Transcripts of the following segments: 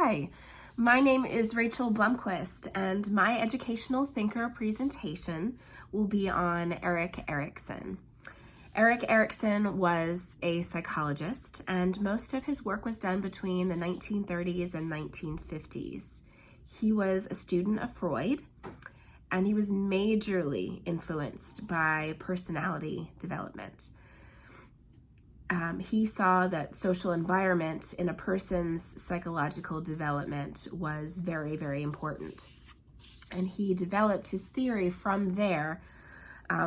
Hi, my name is Rachel Blomquist, and my educational thinker presentation will be on Erik Erickson. Erik Erickson was a psychologist, and most of his work was done between the 1930s and 1950s. He was a student of Freud, and he was majorly influenced by personality development. He saw that social environment in a person's psychological development was very, very important. And he developed his theory from there,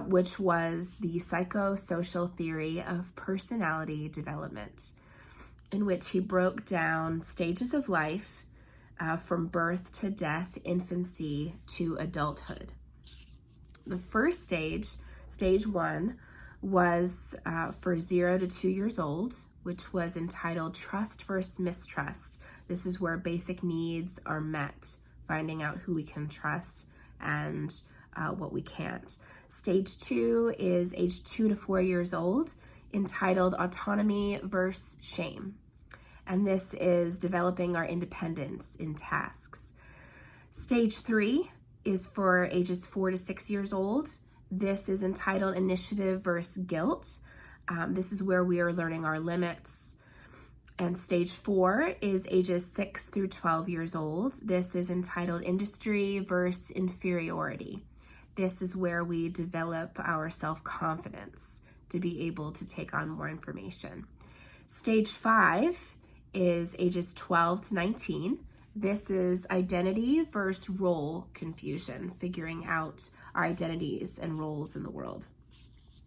which was the psychosocial theory of personality development, in which he broke down stages of life from birth to death, infancy to adulthood. The first stage, stage 1, was for 0 to 2 years old, which was entitled Trust versus Mistrust. This is where basic needs are met, finding out who we can trust and what we can't. Stage 2 is age 2 to 4 years old, entitled Autonomy versus Shame. And this is developing our independence in tasks. Stage 3 is for ages 4 to 6 years old. This is entitled Initiative versus Guilt. This is where we are learning our limits. And stage 4 is ages 6 through 12 years old. This is entitled Industry versus Inferiority. This is where we develop our self-confidence to be able to take on more information. Stage 5 is ages 12 to 19. This is identity versus role confusion, figuring out our identities and roles in the world.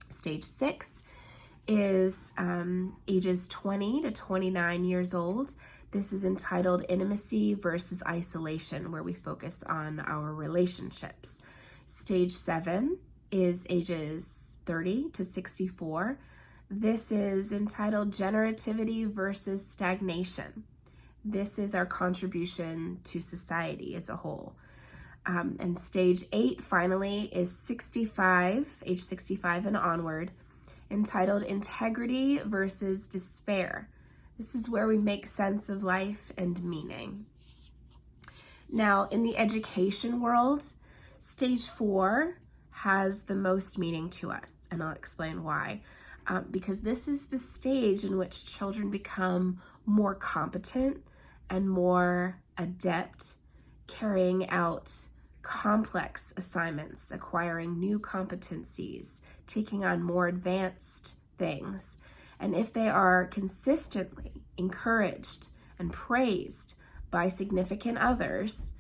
Stage 6 is ages 20 to 29 years old. This is entitled Intimacy versus Isolation, where we focus on our relationships. Stage 7 is ages 30 to 64. This is entitled Generativity versus Stagnation. This is our contribution to society as a whole. And stage 8, finally, is 65, age 65 and onward, entitled Integrity versus Despair. This is where we make sense of life and meaning. Now, in the education world, stage 4 has the most meaning to us, and I'll explain why. Because this is the stage in which children become more competent and more adept carrying out complex assignments, acquiring new competencies, taking on more advanced things. And if they are consistently encouraged and praised by significant others,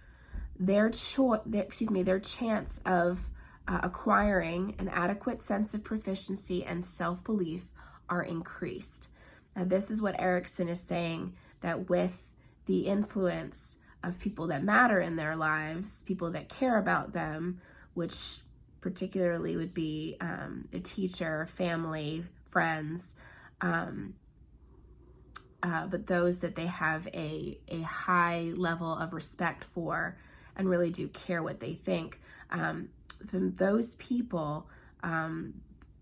their chance of acquiring an adequate sense of proficiency and self-belief are increased. Now, this is what Erickson is saying, that with the influence of people that matter in their lives, people that care about them, which particularly would be a teacher, family, friends, but those that they have a high level of respect for and really do care what they think. From those people,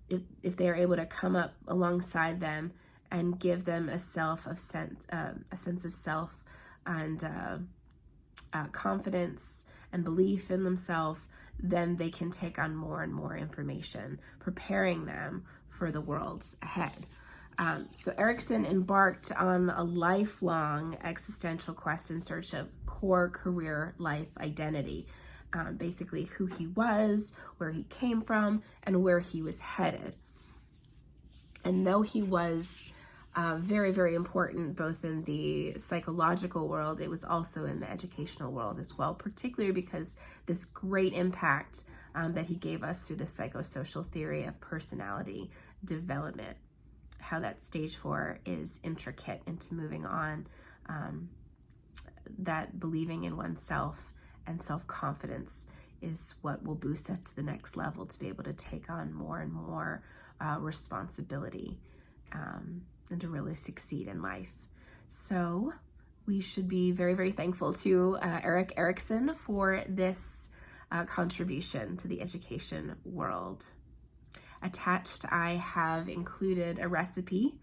if they're able to come up alongside them and give them a sense of self and confidence and belief in themselves, then they can take on more and more information, preparing them for the worlds ahead. So Erickson embarked on a lifelong existential quest in search of core career life identity, basically who he was, where he came from, and where he was headed. And though he was very, very important both in the psychological world, it was also in the educational world as well, particularly because this great impact that he gave us through the psychosocial theory of personality development, how that stage 4 is intricate into moving on, that believing in oneself and self-confidence is what will boost us to the next level to be able to take on more and more responsibility and to really succeed in life. So we should be very, very thankful to Erik Erickson for this contribution to the education world. Attached, I have included a recipe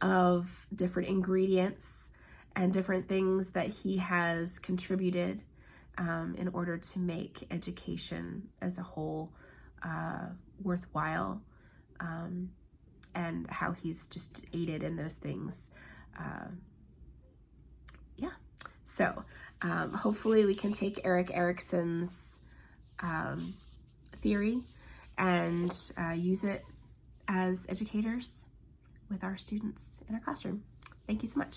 of different ingredients and different things that he has contributed in order to make education as a whole worthwhile, and how he's just aided in those things. So hopefully we can take Erik Erickson's theory and use it as educators with our students in our classroom. Thank you so much.